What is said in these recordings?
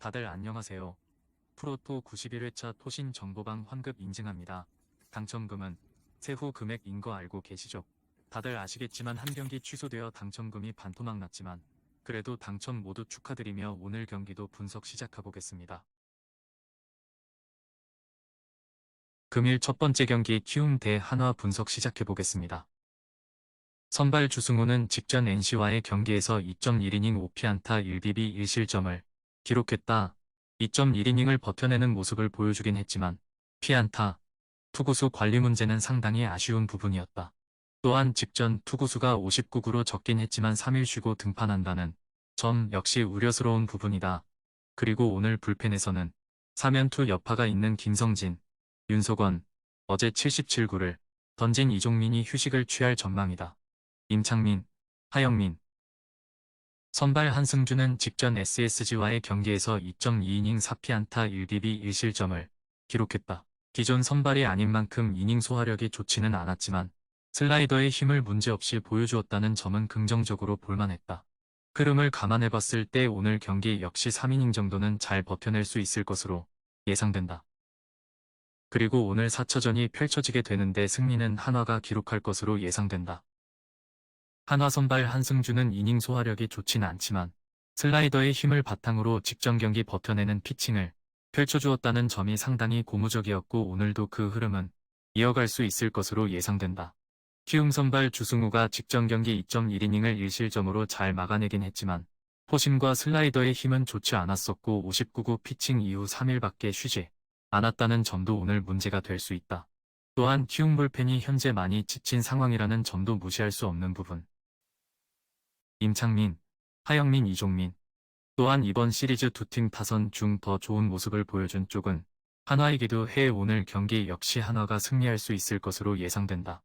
다들 안녕하세요. 프로토 91회차 토신 정보방 환급 인증합니다. 당첨금은 세후 금액인 거 알고 계시죠? 다들 아시겠지만 한 경기 취소되어 당첨금이 반토막 났지만 그래도 당첨 모두 축하드리며 오늘 경기도 분석 시작해보겠습니다. 금일 첫 번째 경기 키움 대 한화 분석 시작해보겠습니다. 선발 주승우는 직전 NC와의 경기에서 2.1이닝 5피안타 1비비 1실점을 기록했다. 2.1이닝을 버텨내는 모습을 보여주긴 했지만 피안타, 투구수 관리 문제는 상당히 아쉬운 부분이었다. 또한 직전 투구수가 59구로 적긴 했지만 3일 쉬고 등판한다는 점 역시 우려스러운 부분이다. 그리고 오늘 불펜에서는 3연투 여파가 있는 김성진, 윤석원, 어제 77구를 던진 이종민이 휴식을 취할 전망이다. 임창민, 하영민 선발 한승주는 직전 SSG와의 경기에서 2.2이닝 4피안타 1비비 1실점을 기록했다. 기존 선발이 아닌 만큼 이닝 소화력이 좋지는 않았지만 슬라이더의 힘을 문제없이 보여주었다는 점은 긍정적으로 볼만했다. 흐름을 감안해봤을 때 오늘 경기 역시 3이닝 정도는 잘 버텨낼 수 있을 것으로 예상된다. 그리고 오늘 4차전이 펼쳐지게 되는데 승리는 한화가 기록할 것으로 예상된다. 한화 선발 한승주는 이닝 소화력이 좋진 않지만 슬라이더의 힘을 바탕으로 직전 경기 버텨내는 피칭을 펼쳐주었다는 점이 상당히 고무적이었고 오늘도 그 흐름은 이어갈 수 있을 것으로 예상된다. 키움 선발 주승우가 직전 경기 2.1이닝을 1실점으로 잘 막아내긴 했지만 포심과 슬라이더의 힘은 좋지 않았었고 59구 피칭 이후 3일밖에 쉬지 않았다는 점도 오늘 문제가 될 수 있다. 또한 키움 불펜이 현재 많이 지친 상황이라는 점도 무시할 수 없는 부분. 임창민, 하영민, 이종민 또한 이번 시리즈 두 팀 타선 중 더 좋은 모습을 보여준 쪽은 한화이기도 해 오늘 경기 역시 한화가 승리할 수 있을 것으로 예상된다.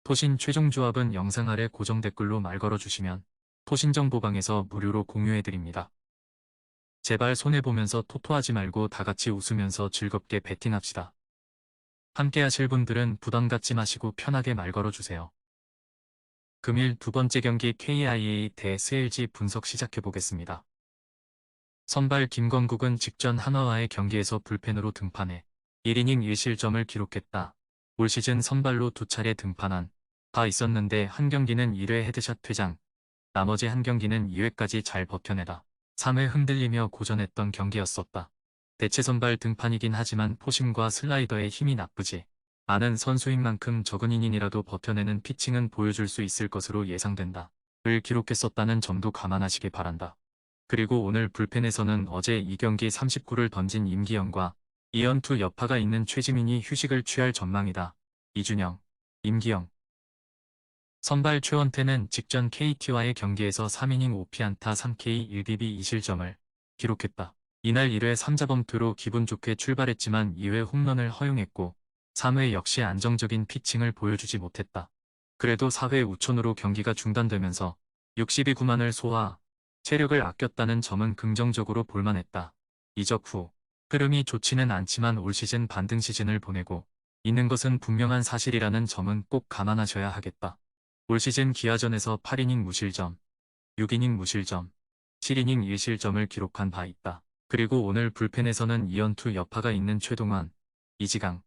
토신 최종 조합은 영상 아래 고정 댓글로 말 걸어주시면 토신 정보방에서 무료로 공유해드립니다. 제발 손해보면서 토토하지 말고 다같이 웃으면서 즐겁게 배팅합시다. 함께 하실 분들은 부담 갖지 마시고 편하게 말 걸어주세요. 금일 두 번째 경기 KIA 대 SLG 분석 시작해보겠습니다. 선발 김건국은 직전 한화와의 경기에서 불펜으로 등판해 1이닝 1실점을 기록했다. 올 시즌 선발로 두 차례 등판한 바 있었는데 한 경기는 1회 헤드샷 퇴장, 나머지 한 경기는 2회까지 잘 버텨내다 3회 흔들리며 고전했던 경기였었다. 대체 선발 등판이긴 하지만 포심과 슬라이더의 힘이 나쁘지 않은 선수인 만큼 적은 이닝이라도 버텨내는 피칭은 보여줄 수 있을 것으로 예상된다. 을 기록했었다는 점도 감안하시기 바란다. 그리고 오늘 불펜에서는 어제 이 경기 39를 던진 임기영과 2연투 여파가 있는 최지민이 휴식을 취할 전망이다. 이준영, 임기영 선발 최원태는 직전 KT와의 경기에서 3이닝 5피안타 3K 1비비 2실점을 기록했다. 이날 1회 3자범투로 기분 좋게 출발했지만 2회 홈런을 허용했고 3회 역시 안정적인 피칭을 보여주지 못했다. 그래도 4회 우촌으로 경기가 중단되면서 62구만을 소화, 체력을 아꼈다는 점은 긍정적으로 볼만했다. 이적 후 흐름이 좋지는 않지만 올 시즌 반등 시즌을 보내고 있는 것은 분명한 사실이라는 점은 꼭 감안하셔야 하겠다. 올 시즌 기아전에서 8이닝 무실점, 6이닝 무실점, 7이닝 1실점을 기록한 바 있다. 그리고 오늘 불펜에서는 2연투 여파가 있는 최동환, 이지강,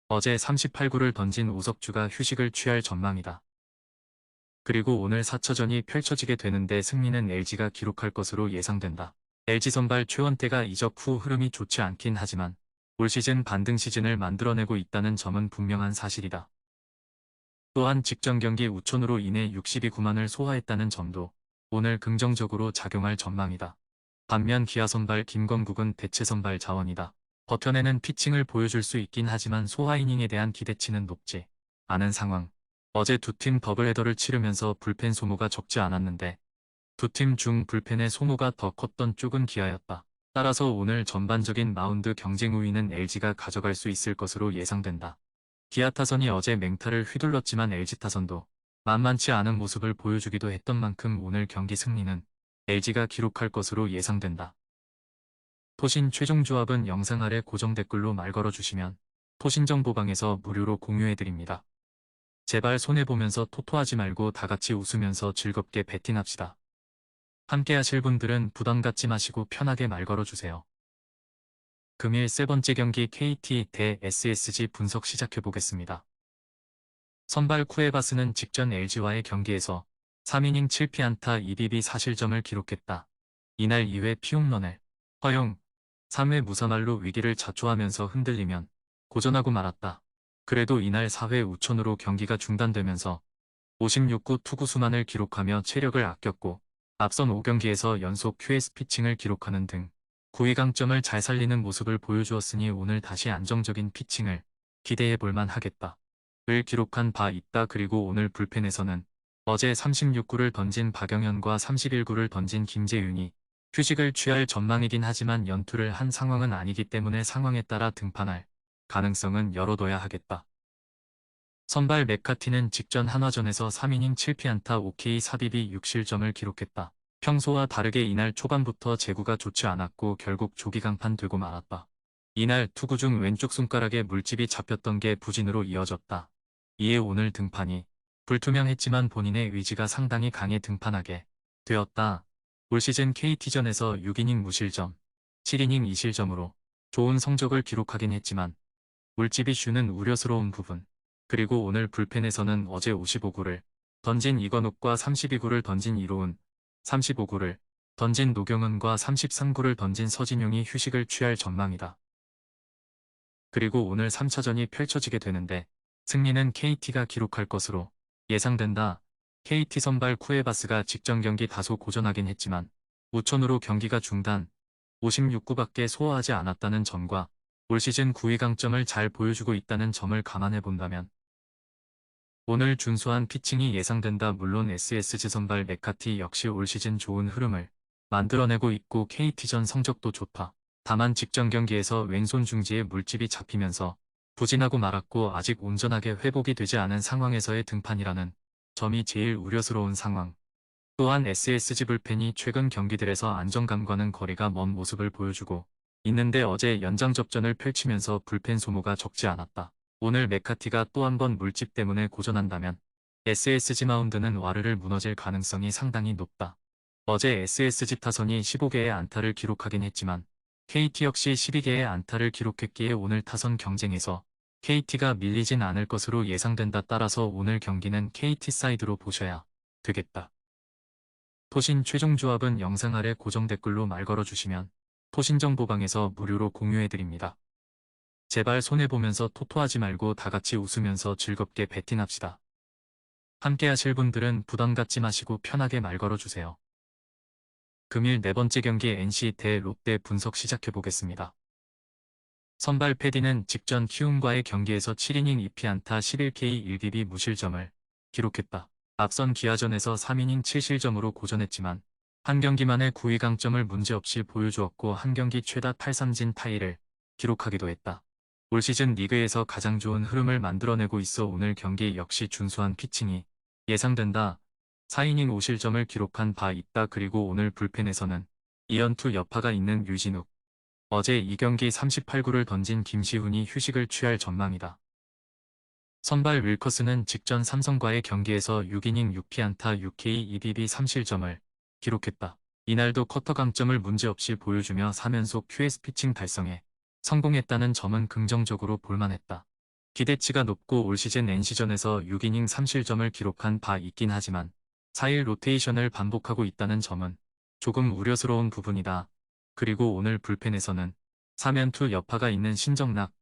어제 38구를 던진 오석주가 휴식을 취할 전망이다. 그리고 오늘 4차전이 펼쳐지게 되는데 승리는 LG가 기록할 것으로 예상된다. LG 선발 최원태가 이적 후 흐름이 좋지 않긴 하지만 올 시즌 반등 시즌을 만들어내고 있다는 점은 분명한 사실이다. 또한 직전 경기 우촌으로 인해 62구만을 소화했다는 점도 오늘 긍정적으로 작용할 전망이다. 반면 기아 선발 김건국은 대체 선발 자원이다. 버텨내는 피칭을 보여줄 수 있긴 하지만 소화 이닝에 대한 기대치는 높지 않은 상황. 어제 두 팀 더블헤더를 치르면서 불펜 소모가 적지 않았는데 두 팀 중 불펜의 소모가 더 컸던 쪽은 기아였다. 따라서 오늘 전반적인 마운드 경쟁 우위는 LG가 가져갈 수 있을 것으로 예상된다. 기아 타선이 어제 맹타를 휘둘렀지만 LG 타선도 만만치 않은 모습을 보여주기도 했던 만큼 오늘 경기 승리는 LG가 기록할 것으로 예상된다. 토신 최종 조합은 영상 아래 고정 댓글로 말 걸어주시면 토신 정보방에서 무료로 공유해드립니다. 제발 손해보면서 토토하지 말고 다같이 웃으면서 즐겁게 배팅합시다. 함께 하실 분들은 부담 갖지 마시고 편하게 말 걸어주세요. 금일 세 번째 경기 KT 대 SSG 분석 시작해 보겠습니다. 선발 쿠에바스는 직전 LG와의 경기에서 3이닝 7피안타 2비비 4실점을 기록했다. 이날 2회 피홈런을 허용, 3회 무사말로 위기를 자초하면서 흔들리면 고전하고 말았다. 그래도 이날 4회 우천으로 경기가 중단되면서 56구 투구 수만을 기록하며 체력을 아꼈고 앞선 5경기에서 연속 QS 피칭을 기록하는 등 구위 강점을 잘 살리는 모습을 보여주었으니 오늘 다시 안정적인 피칭을 기대해 볼만 하겠다. 을 기록한 바 있다. 그리고 오늘 불펜에서는 어제 36구를 던진 박영현과 31구를 던진 김재윤이 휴식을 취할 전망이긴 하지만 연투를 한 상황은 아니기 때문에 상황에 따라 등판할 가능성은 열어둬야 하겠다. 선발 맥카티는 직전 한화전에서 3이닝 7피안타 5K 4비비 6실점을 기록했다. 평소와 다르게 이날 초반부터 제구가 좋지 않았고 결국 조기강판 되고 말았다. 이날 투구 중 왼쪽 손가락에 물집이 잡혔던 게 부진으로 이어졌다. 이에 오늘 등판이 불투명했지만 본인의 의지가 상당히 강해 등판하게 되었다. 올 시즌 KT전에서 6이닝 무실점, 7이닝 2실점으로 좋은 성적을 기록하긴 했지만 물집이 쉬는 우려스러운 부분, 그리고 오늘 불펜에서는 어제 55구를 던진 이건욱과 32구를 던진 이로운, 35구를 던진 노경은과 33구를 던진 서진용이 휴식을 취할 전망이다. 그리고 오늘 3차전이 펼쳐지게 되는데 승리는 KT가 기록할 것으로 예상된다. KT 선발 쿠에바스가 직전 경기 다소 고전하긴 했지만 우천으로 경기가 중단, 56구밖에 소화하지 않았다는 점과 올 시즌 9위 강점을 잘 보여주고 있다는 점을 감안해 본다면 오늘 준수한 피칭이 예상된다. 물론 SSG 선발 맥카티 역시 올 시즌 좋은 흐름을 만들어내고 있고 KT전 성적도 좋다. 다만 직전 경기에서 왼손 중지에 물집이 잡히면서 부진하고 말았고 아직 온전하게 회복이 되지 않은 상황에서의 등판이라는 점이 제일 우려스러운 상황. 또한 SSG 불펜이 최근 경기들에서 안정감과는 거리가 먼 모습을 보여주고 있는데 어제 연장 접전을 펼치면서 불펜 소모가 적지 않았다. 오늘 맥카티가 또 한 번 물집 때문에 고전한다면 SSG 마운드는 와르르 무너질 가능성이 상당히 높다. 어제 SSG 타선이 15개의 안타를 기록하긴 했지만 KT 역시 12개의 안타를 기록했기에 오늘 타선 경쟁에서 KT가 밀리진 않을 것으로 예상된다. 따라서 오늘 경기는 KT 사이드로 보셔야 되겠다. 토신 최종 조합은 영상 아래 고정 댓글로 말 걸어주시면 토신정보방에서 무료로 공유해드립니다. 제발 손해보면서 토토하지 말고 다같이 웃으면서 즐겁게 배팅합시다. 함께 하실 분들은 부담 갖지 마시고 편하게 말 걸어주세요. 금일 네 번째 경기 NC 대 롯데 분석 시작해보겠습니다. 선발 패디는 직전 키움과의 경기에서 7이닝 2피안타 11K 1비비 무실점을 기록했다. 앞선 기아전에서 3이닝 7실점으로 고전했지만 한 경기만의 9위 강점을 문제없이 보여주었고 한 경기 최다 탈삼진 타이를 기록하기도 했다. 올 시즌 리그에서 가장 좋은 흐름을 만들어내고 있어 오늘 경기 역시 준수한 피칭이 예상된다. 4이닝 5실점을 기록한 바 있다. 그리고 오늘 불펜에서는 2연투 여파가 있는 류진욱, 어제 2경기 38구를 던진 김시훈이 휴식을 취할 전망이다. 선발 윌커스는 직전 삼성과의 경기에서 6이닝 6피안타 6K 2비비 3실점을 기록했다. 이날도 커터 강점을 문제없이 보여주며 3연속 QS 피칭 달성에 성공했다는 점은 긍정적으로 볼만했다. 기대치가 높고 올 시즌 NC전에서 6이닝 3실점을 기록한 바 있긴 하지만 4일 로테이션을 반복하고 있다는 점은 조금 우려스러운 부분이다. 그리고 오늘 불펜에서는 3연투 여파가 있는 신정락,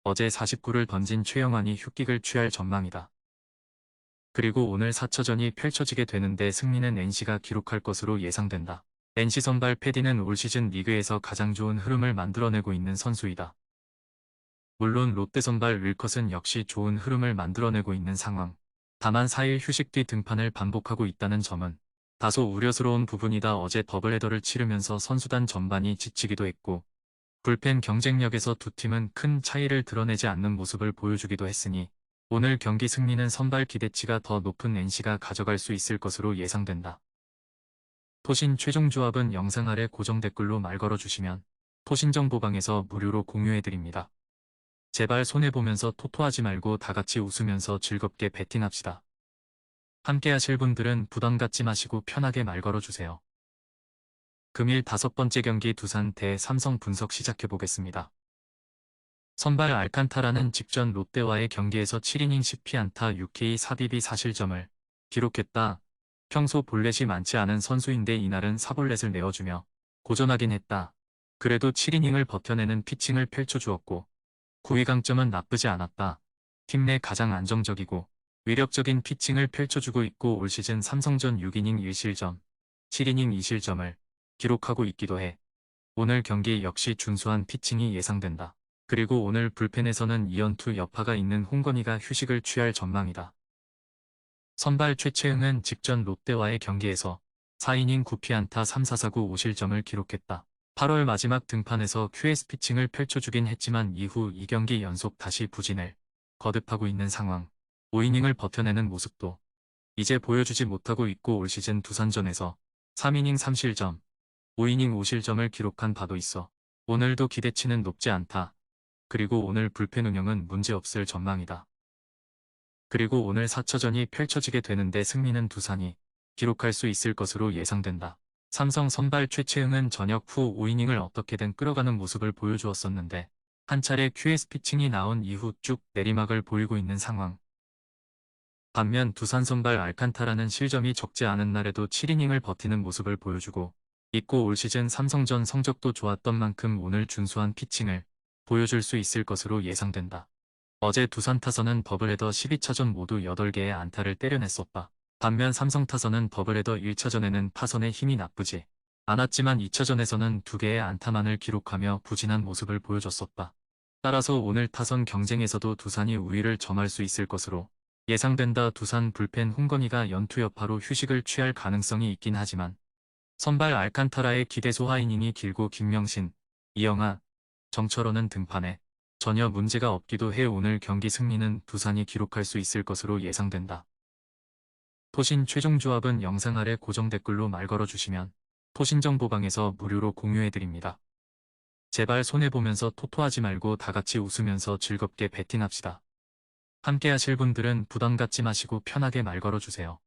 어제 49를 던진 최영환이 휴식을 취할 전망이다. 그리고 오늘 4차전이 펼쳐지게 되는데 승리는 NC가 기록할 것으로 예상된다. NC 선발 패디는 올 시즌 리그에서 가장 좋은 흐름을 만들어내고 있는 선수이다. 물론 롯데 선발 윌컷은 역시 좋은 흐름을 만들어내고 있는 상황. 다만 4일 휴식 뒤 등판을 반복하고 있다는 점은 다소 우려스러운 부분이다. 어제 더블헤더를 치르면서 선수단 전반이 지치기도 했고 불펜 경쟁력에서 두 팀은 큰 차이를 드러내지 않는 모습을 보여주기도 했으니 오늘 경기 승리는 선발 기대치가 더 높은 NC가 가져갈 수 있을 것으로 예상된다. 토신 최종 조합은 영상 아래 고정 댓글로 말 걸어주시면 토신정보방에서 무료로 공유해드립니다. 제발 손해보면서 토토하지 말고 다같이 웃으면서 즐겁게 배팅합시다. 함께 하실 분들은 부담 갖지 마시고 편하게 말 걸어주세요. 금일 5번째 경기 두산 대 삼성 분석 시작해보겠습니다. 선발 알칸타라는 직전 롯데와의 경기에서 7이닝 10피안타 6K 4BB 4실점을 기록했다. 평소 볼넷이 많지 않은 선수인데 이날은 4볼넷을 내어주며 고전하긴 했다. 그래도 7이닝을 버텨내는 피칭을 펼쳐주었고 9위 강점은 나쁘지 않았다. 팀 내 가장 안정적이고 위력적인 피칭을 펼쳐주고 있고 올 시즌 삼성전 6이닝 1실점, 7이닝 2실점을 기록하고 있기도 해. 오늘 경기 역시 준수한 피칭이 예상된다. 그리고 오늘 불펜에서는 이연투 여파가 있는 홍건희가 휴식을 취할 전망이다. 선발 최채흥은 직전 롯데와의 경기에서 4이닝 9피안타 3사사구 5실점을 기록했다. 8월 마지막 등판에서 QS 피칭을 펼쳐주긴 했지만 이후 2경기 연속 다시 부진을 거듭하고 있는 상황. 5이닝을 버텨내는 모습도 이제 보여주지 못하고 있고 올 시즌 두산전에서 3이닝 3실점, 5이닝 5실점을 기록한 바도 있어. 오늘도 기대치는 높지 않다. 그리고 오늘 불펜 운영은 문제없을 전망이다. 그리고 오늘 4차전이 펼쳐지게 되는데 승리는 두산이 기록할 수 있을 것으로 예상된다. 삼성 선발 최채흥은 저녁 후 5이닝을 어떻게든 끌어가는 모습을 보여주었었는데 한 차례 QS 피칭이 나온 이후 쭉 내리막을 보이고 있는 상황. 반면 두산 선발 알칸타라는 실점이 적지 않은 날에도 7이닝을 버티는 모습을 보여주고 있고 올 시즌 삼성전 성적도 좋았던 만큼 오늘 준수한 피칭을 보여줄 수 있을 것으로 예상된다. 어제 두산 타선은 더블헤더 12차전 모두 8개의 안타를 때려냈었다. 반면 삼성 타선은 더블헤더 1차전에는 타선의 힘이 나쁘지 않았지만 2차전에서는 2개의 안타만을 기록하며 부진한 모습을 보여줬었다. 따라서 오늘 타선 경쟁에서도 두산이 우위를 점할 수 있을 것으로 예상된다. 두산 불펜 홍건희가 연투 여파로 휴식을 취할 가능성이 있긴 하지만 선발 알칸타라의 기대 소화 이닝이 길고 김명신, 이영하, 정철원은 등판에 전혀 문제가 없기도 해. 오늘 경기 승리는 두산이 기록할 수 있을 것으로 예상된다. 토신 최종 조합은 영상 아래 고정 댓글로 말 걸어주시면 토신정보방에서 무료로 공유해드립니다. 제발 손해보면서 토토하지 말고 다같이 웃으면서 즐겁게 배팅합시다. 함께 하실 분들은 부담 갖지 마시고 편하게 말 걸어주세요.